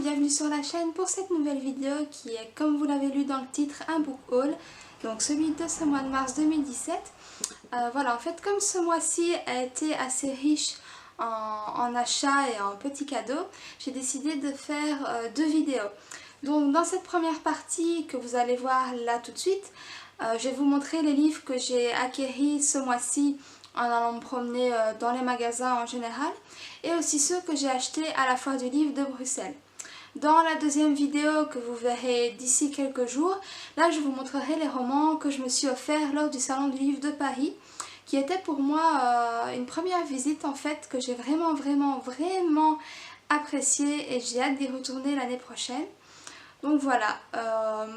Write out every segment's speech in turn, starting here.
bienvenue sur la chaîne pour cette nouvelle vidéo qui est, comme vous l'avez lu dans le titre, un book haul, donc celui de ce mois de mars 2017. Voilà, en fait comme ce mois-ci a été assez riche en achats et en petits cadeaux, j'ai décidé de faire deux vidéos. Donc dans cette première partie que vous allez voir là tout de suite, je vais vous montrer les livres que j'ai acquéris ce mois-ci en allant me promener dans les magasins en général, et aussi ceux que j'ai achetés à la foire du livre de Bruxelles. Dans la deuxième vidéo que vous verrez d'ici quelques jours, là je vous montrerai les romans que je me suis offert lors du salon du livre de Paris, qui était pour moi une première visite en fait que j'ai vraiment appréciée, et j'ai hâte d'y retourner l'année prochaine. Donc voilà,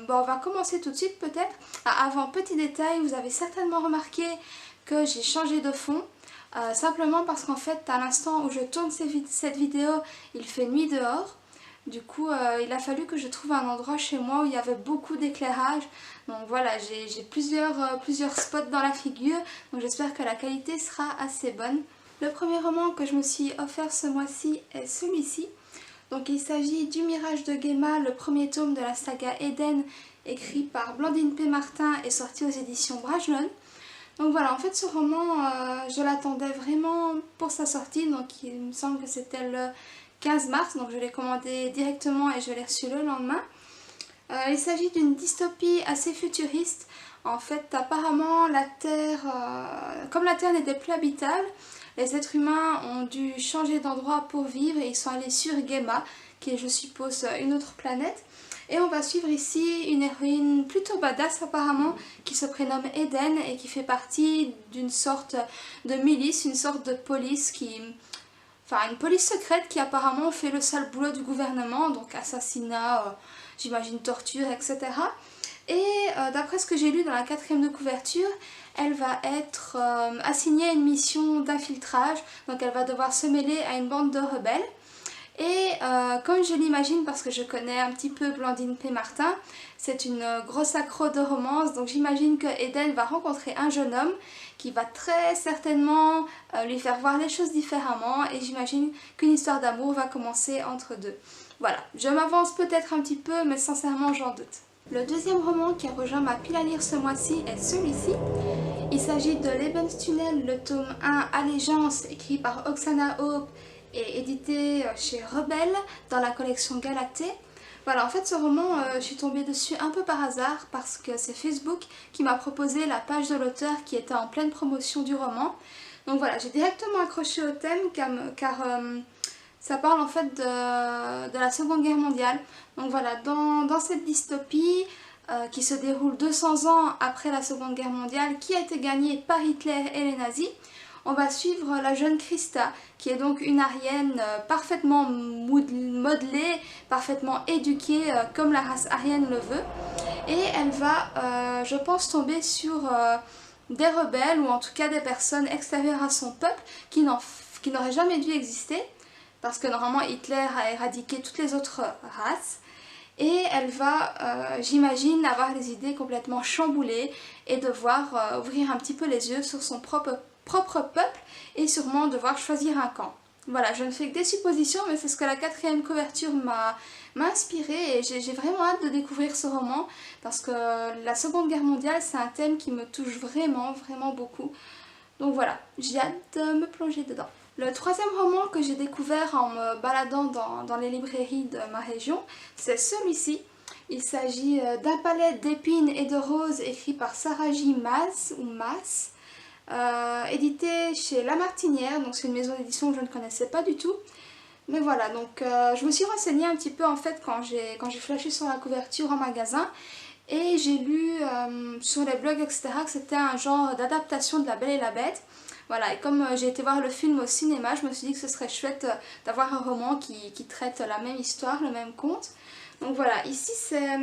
on va commencer tout de suite peut-être. Avant, petit détail, vous avez certainement remarqué que j'ai changé de fond. Simplement parce qu'en fait, à l'instant où je tourne cette vidéo, il fait nuit dehors. Du coup, il a fallu que je trouve un endroit chez moi où il y avait beaucoup d'éclairage. Donc voilà, j'ai plusieurs spots dans la figure. Donc j'espère que la qualité sera assez bonne. Le premier roman que je me suis offert ce mois-ci est celui-ci. Donc il s'agit du Mirage de Guéma, le premier tome de la saga Eden, écrit par Blandine P. Martin et sorti aux éditions Brajlon. Donc voilà, en fait ce roman, je l'attendais vraiment pour sa sortie, donc il me semble que c'était le 15 mars, donc je l'ai commandé directement et je l'ai reçu le lendemain. Il s'agit d'une dystopie assez futuriste. En fait, apparemment, la Terre, comme la Terre n'était plus habitable, les êtres humains ont dû changer d'endroit pour vivre et ils sont allés sur Guéma, qui est, je suppose, une autre planète. Et on va suivre ici une héroïne plutôt badass apparemment, qui se prénomme Eden et qui fait partie d'une sorte de milice, une sorte de police une police secrète qui apparemment fait le sale boulot du gouvernement, donc assassinat, j'imagine torture, etc. Et d'après ce que j'ai lu dans la 4e de couverture, elle va être assignée à une mission d'infiltrage, donc elle va devoir se mêler à une bande de rebelles. Et comme je l'imagine, parce que je connais un petit peu Blandine P. Martin, c'est une grosse accro de romance, donc j'imagine que Eden va rencontrer un jeune homme qui va très certainement lui faire voir les choses différemment, et j'imagine qu'une histoire d'amour va commencer entre deux. Voilà, je m'avance peut-être un petit peu, mais sincèrement j'en doute. Le deuxième roman qui a rejoint ma pile à lire ce mois-ci est celui-ci. Il s'agit de Lebenstunnel, le tome 1 Allégeance, écrit par Oksana Hope et édité chez Rebelle dans la collection Galatée. Voilà, en fait ce roman, je suis tombée dessus un peu par hasard parce que c'est Facebook qui m'a proposé la page de l'auteur qui était en pleine promotion du roman. Donc voilà, j'ai directement accroché au thème car ça parle en fait de la Seconde Guerre mondiale. Donc voilà, dans cette dystopie qui se déroule 200 ans après la Seconde Guerre mondiale, qui a été gagnée par Hitler et les nazis, on va suivre la jeune Krista, qui est donc une Aryenne parfaitement modelée, parfaitement éduquée comme la race aryenne le veut. Et elle va, je pense, tomber sur des rebelles, ou en tout cas des personnes extérieures à son peuple, qui n'auraient jamais dû exister, parce que normalement Hitler a éradiqué toutes les autres races. Et elle va, j'imagine, avoir les idées complètement chamboulées et devoir ouvrir un petit peu les yeux sur son propre peuple et sûrement devoir choisir un camp. Voilà, je ne fais que des suppositions, mais c'est ce que la 4e couverture m'a inspiré, et j'ai vraiment hâte de découvrir ce roman parce que la Seconde Guerre mondiale, c'est un thème qui me touche vraiment beaucoup. Donc voilà, j'ai hâte de me plonger dedans. Le troisième roman que j'ai découvert en me baladant dans les librairies de ma région, c'est celui-ci. Il s'agit d'Un palais d'épines et de roses, écrit par Sarah J. Maas, édité chez La Martinière, donc c'est une maison d'édition que je ne connaissais pas du tout. Mais voilà, donc je me suis renseignée un petit peu en fait quand j'ai flashé sur la couverture en magasin, et j'ai lu sur les blogs etc. que c'était un genre d'adaptation de La Belle et la Bête. Voilà, et comme j'ai été voir le film au cinéma, je me suis dit que ce serait chouette d'avoir un roman qui traite la même histoire, le même conte. Donc voilà, ici c'est...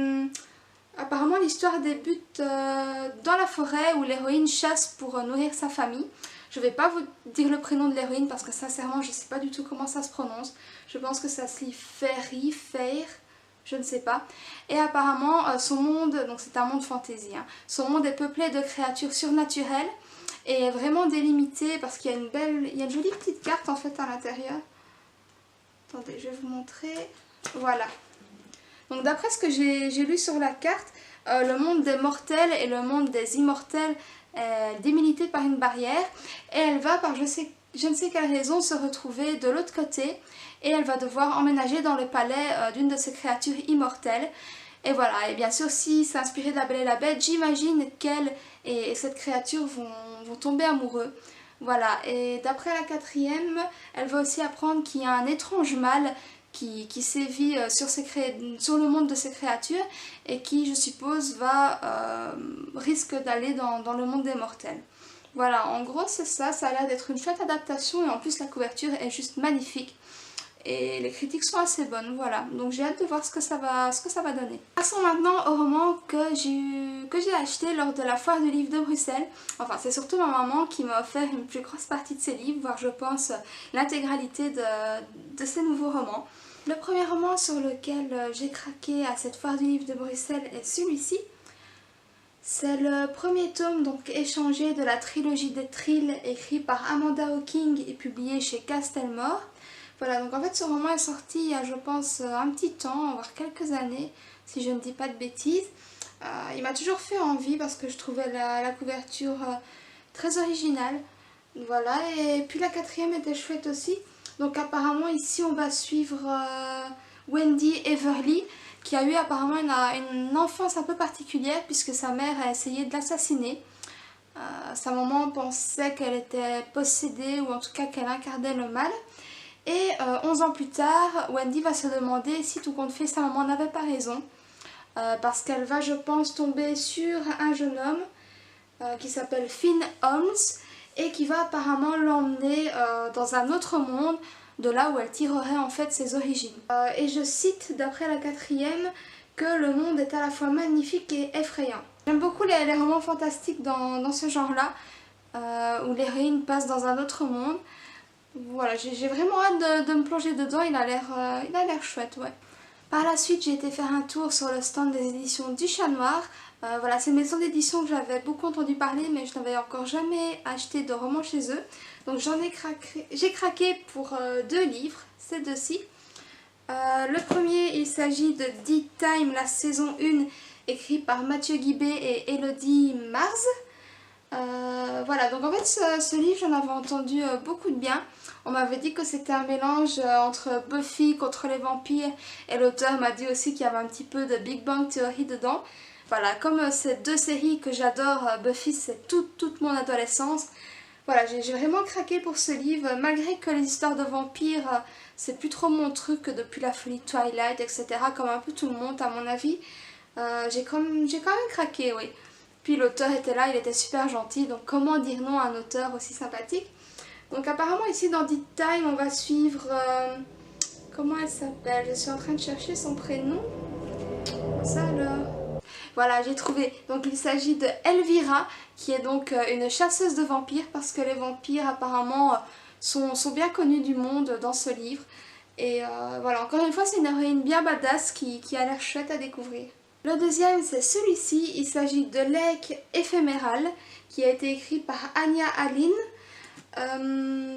apparemment l'histoire débute dans la forêt où l'héroïne chasse pour nourrir sa famille. Je ne vais pas vous dire le prénom de l'héroïne parce que sincèrement je ne sais pas du tout comment ça se prononce. Je pense que ça se lit Fair, je ne sais pas. Et apparemment son monde, donc c'est un monde fantasy, hein, son monde est peuplé de créatures surnaturelles et vraiment délimité parce qu'il y a une jolie petite carte en fait à l'intérieur. Attendez, je vais vous montrer. Voilà. Donc d'après ce que j'ai lu sur la carte, le monde des mortels et le monde des immortels est délimité par une barrière et elle va par je ne sais quelle raison se retrouver de l'autre côté et elle va devoir emménager dans le palais d'une de ces créatures immortelles. Et voilà, et bien sûr si c'est inspiré de La Belle et la Bête, j'imagine qu'elle et cette créature vont tomber amoureux. Voilà, et d'après la quatrième, elle va aussi apprendre qu'il y a un étrange mal qui sévit sur le monde de ces créatures et qui, je suppose, risque d'aller dans le monde des mortels. Voilà, en gros c'est ça, ça a l'air d'être une chouette adaptation et en plus la couverture est juste magnifique. Et les critiques sont assez bonnes, voilà. Donc j'ai hâte de voir ce que ça va donner. Passons maintenant au roman que j'ai acheté lors de la foire du livre de Bruxelles. Enfin, c'est surtout ma maman qui m'a offert une plus grosse partie de ses livres, voire je pense l'intégralité de ces nouveaux romans. Le premier roman sur lequel j'ai craqué à cette foire du livre de Bruxelles est celui-ci. C'est le premier tome donc échangé de la trilogie des Thrills écrit par Amanda Hawking et publié chez Castelmore. Voilà, donc en fait ce roman est sorti il y a je pense un petit temps, voire quelques années, si je ne dis pas de bêtises. Il m'a toujours fait envie parce que je trouvais la couverture très originale. Voilà, et puis la quatrième était chouette aussi. Donc apparemment ici on va suivre Wendy Everly qui a eu apparemment une enfance un peu particulière puisque sa mère a essayé de l'assassiner. Sa maman pensait qu'elle était possédée ou en tout cas qu'elle incarnait le mal. Et 11 ans plus tard, Wendy va se demander si tout compte fait sa maman n'avait pas raison. Parce qu'elle va, je pense, tomber sur un jeune homme qui s'appelle Finn Holmes et qui va apparemment l'emmener dans un autre monde, de là où elle tirerait en fait ses origines. Et je cite d'après la quatrième que le monde est à la fois magnifique et effrayant. J'aime beaucoup les romans fantastiques dans ce genre-là, où l'héroïne passe dans un autre monde. Voilà, j'ai vraiment hâte de me plonger dedans, il a l'air chouette, ouais. Par la suite, j'ai été faire un tour sur le stand des éditions du Chat Noir. Voilà, c'est une maison d'édition que j'avais beaucoup entendu parler, mais je n'avais encore jamais acheté de roman chez eux. Donc j'ai craqué pour deux livres, ces deux-ci. Le premier, il s'agit de Deep Time, la saison 1, écrit par Mathieu Guibé et Elodie Mars. Voilà, donc en fait ce livre j'en avais entendu beaucoup de bien. On m'avait dit que c'était un mélange entre Buffy contre les vampires et l'auteur m'a dit aussi qu'il y avait un petit peu de Big Bang Theory dedans. Voilà, comme c'est deux séries que j'adore, Buffy c'est toute mon adolescence. Voilà, j'ai vraiment craqué pour ce livre malgré que les histoires de vampires c'est plus trop mon truc depuis la folie Twilight etc. comme un peu tout le monde à mon avis. J'ai quand même craqué, oui. Puis l'auteur était là, il était super gentil, donc comment dire non à un auteur aussi sympathique. Donc apparemment ici dans Deep Time on va suivre... comment elle s'appelle? Je suis en train de chercher son prénom. Ça alors... Voilà, j'ai trouvé. Donc il s'agit de Elvira, qui est donc une chasseuse de vampires, parce que les vampires apparemment sont bien connus du monde dans ce livre. Et voilà, encore une fois c'est une héroïne bien badass qui a l'air chouette à découvrir. Le deuxième c'est celui-ci, il s'agit de Lake Éphéméral qui a été écrit par Anya Aline,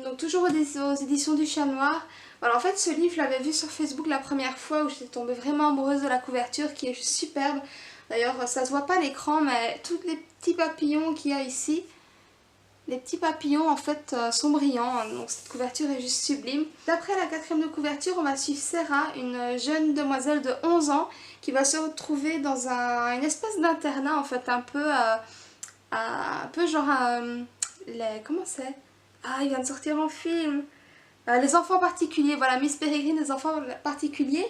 donc toujours aux éditions du Chat Noir. Voilà, en fait ce livre je l'avais vu sur Facebook la première fois où j'étais tombée vraiment amoureuse de la couverture qui est juste superbe. D'ailleurs ça se voit pas à l'écran mais tous les petits papillons qu'il y a ici, les petits papillons en fait sont brillants, donc cette couverture est juste sublime. D'après la quatrième de couverture, on va suivre Sarah, une jeune demoiselle de 11 ans qui va se retrouver dans une espèce d'internat en fait, un peu genre comment c'est? Ah, il vient de sortir en film. Les enfants particuliers, voilà, Miss Peregrine, les enfants particuliers.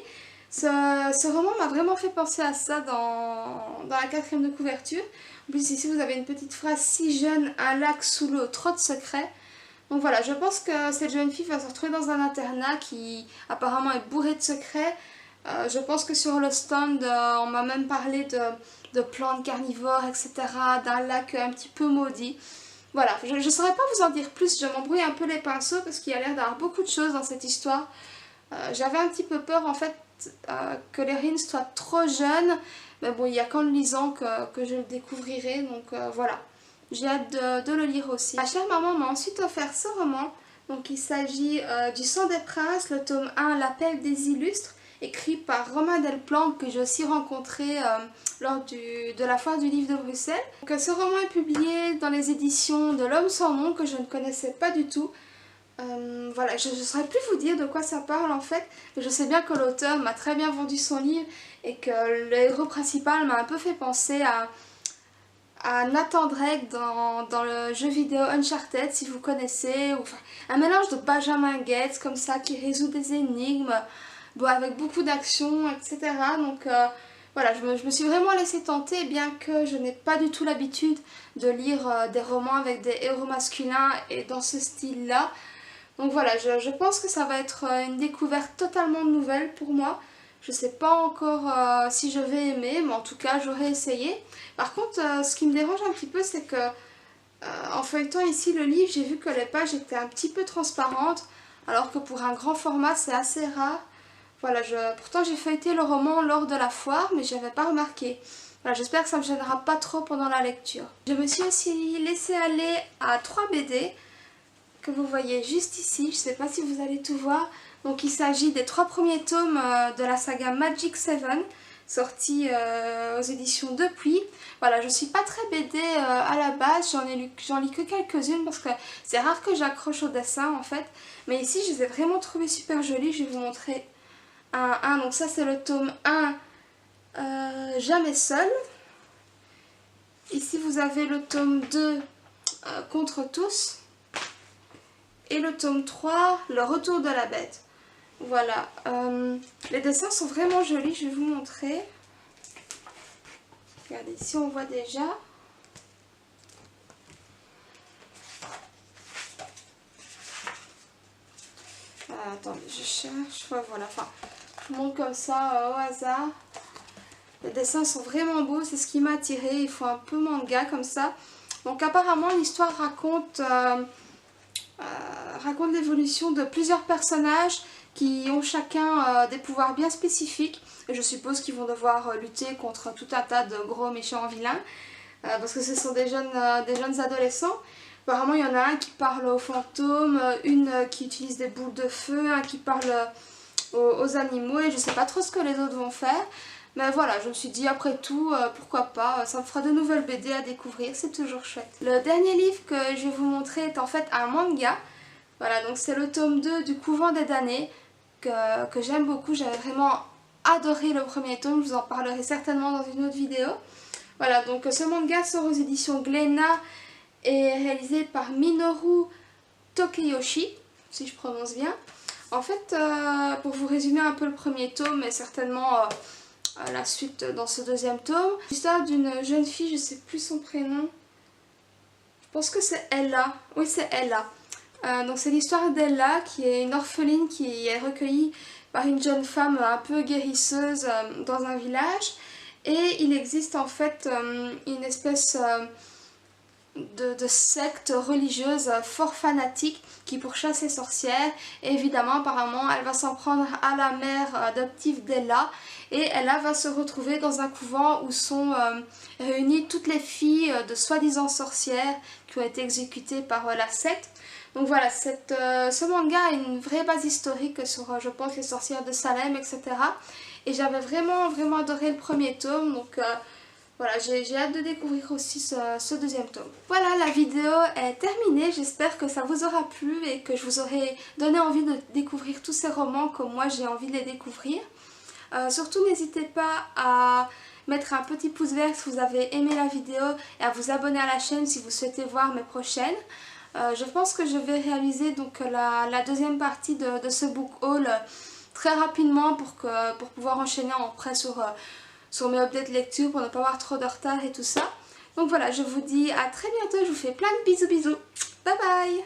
Ce roman m'a vraiment fait penser à ça dans la quatrième de couverture. En plus ici vous avez une petite phrase: si jeune, un lac sous l'eau, trop de secrets. Donc voilà, je pense que cette jeune fille va se retrouver dans un internat qui apparemment est bourré de secrets. Je pense que sur le stand on m'a même parlé de plantes carnivores etc, d'un lac un petit peu maudit. Voilà, je ne saurais pas vous en dire plus, je m'embrouille un peu les pinceaux parce qu'il y a l'air d'avoir beaucoup de choses dans cette histoire. J'avais un petit peu peur en fait que l'héroïne soit trop jeune, mais bon il n'y a qu'en le lisant que je le découvrirai, donc voilà. J'ai hâte de le lire aussi. Ma chère maman m'a ensuite offert ce roman, donc il s'agit du Sang des Princes, le tome 1, L'appel des illustres, écrit par Romain Delplanque, que j'ai aussi rencontré lors de la foire du livre de Bruxelles. Donc, ce roman est publié dans les éditions de L'Homme sans nom, que je ne connaissais pas du tout. Voilà, je ne saurais plus vous dire de quoi ça parle en fait, mais je sais bien que l'auteur m'a très bien vendu son livre et que le héros principal m'a un peu fait penser à Nathan Drake dans le jeu vidéo Uncharted, si vous connaissez, ou, enfin, un mélange de Benjamin Gates comme ça qui résout des énigmes, bon, avec beaucoup d'action, etc. Donc voilà, je me suis vraiment laissée tenter, bien que je n'ai pas du tout l'habitude de lire des romans avec des héros masculins et dans ce style-là. Donc voilà, je pense que ça va être une découverte totalement nouvelle pour moi. Je ne sais pas encore si je vais aimer, mais en tout cas j'aurais essayé. Par contre, ce qui me dérange un petit peu, c'est que en feuilletant ici le livre, j'ai vu que les pages étaient un petit peu transparentes, alors que pour un grand format c'est assez rare. Voilà, pourtant j'ai feuilleté le roman lors de la foire, mais je n'avais pas remarqué. Voilà, j'espère que ça ne me gênera pas trop pendant la lecture. Je me suis aussi laissée aller à 3 BD. Que vous voyez juste ici, je ne sais pas si vous allez tout voir. Donc il s'agit des 3 premiers tomes de la saga Magic 7, sortis aux éditions Depuis. Voilà, je ne suis pas très BD à la base, j'en lis que quelques-unes parce que c'est rare que j'accroche au dessin en fait. Mais ici je les ai vraiment trouvées super jolies, je vais vous montrer un. Donc ça c'est le tome 1, Jamais seul. Ici vous avez le tome 2, Contre tous. Et le tome 3, Le Retour de la Bête. Voilà, les dessins sont vraiment jolis, je vais vous montrer. Regardez, ici on voit déjà. Attendez, je cherche. Ouais, voilà, enfin, je vous montre comme ça au hasard. Les dessins sont vraiment beaux, c'est ce qui m'a attiré. Il faut un peu manga comme ça. Donc apparemment l'histoire raconte l'évolution de plusieurs personnages qui ont chacun des pouvoirs bien spécifiques. Et je suppose qu'ils vont devoir lutter contre tout un tas de gros méchants vilains. Parce que ce sont des jeunes adolescents. Apparemment il y en a un qui parle aux fantômes, une qui utilise des boules de feu, un qui parle aux animaux, et je sais pas trop ce que les autres vont faire. Mais voilà, je me suis dit après tout, pourquoi pas, ça me fera de nouvelles BD à découvrir, c'est toujours chouette. Le dernier livre que je vais vous montrer est en fait un manga. Voilà, donc c'est le tome 2 du Couvent des damnés que j'aime beaucoup. J'avais vraiment adoré le premier tome, je vous en parlerai certainement dans une autre vidéo. Voilà, donc ce manga sort aux éditions Glénat et est réalisé par Minoru Tokeyoshi, si je prononce bien. En fait, pour vous résumer un peu le premier tome et certainement la suite dans ce deuxième tome, l'histoire d'une jeune fille, je sais plus son prénom, je pense que c'est Ella, oui c'est Ella. Donc c'est l'histoire d'Ella qui est une orpheline qui est recueillie par une jeune femme un peu guérisseuse dans un village, et il existe en fait une espèce de secte religieuse fort fanatique qui pourchasse les sorcières, et évidemment apparemment elle va s'en prendre à la mère adoptive d'Ella, et Ella va se retrouver dans un couvent où sont réunies toutes les filles de soi-disant sorcières qui ont été exécutées par la secte. Donc voilà, ce manga a une vraie base historique sur, je pense, les sorcières de Salem, etc. Et j'avais vraiment adoré le premier tome, donc voilà, j'ai hâte de découvrir aussi ce deuxième tome. Voilà, la vidéo est terminée, j'espère que ça vous aura plu et que je vous aurai donné envie de découvrir tous ces romans comme moi j'ai envie de les découvrir. Surtout n'hésitez pas à mettre un petit pouce vert si vous avez aimé la vidéo et à vous abonner à la chaîne si vous souhaitez voir mes prochaines. Je pense que je vais réaliser donc la deuxième partie de ce book haul très rapidement pour pouvoir enchaîner après sur mes updates lecture pour ne pas avoir trop de retard et tout ça. Donc voilà, je vous dis à très bientôt, je vous fais plein de bisous. Bye bye.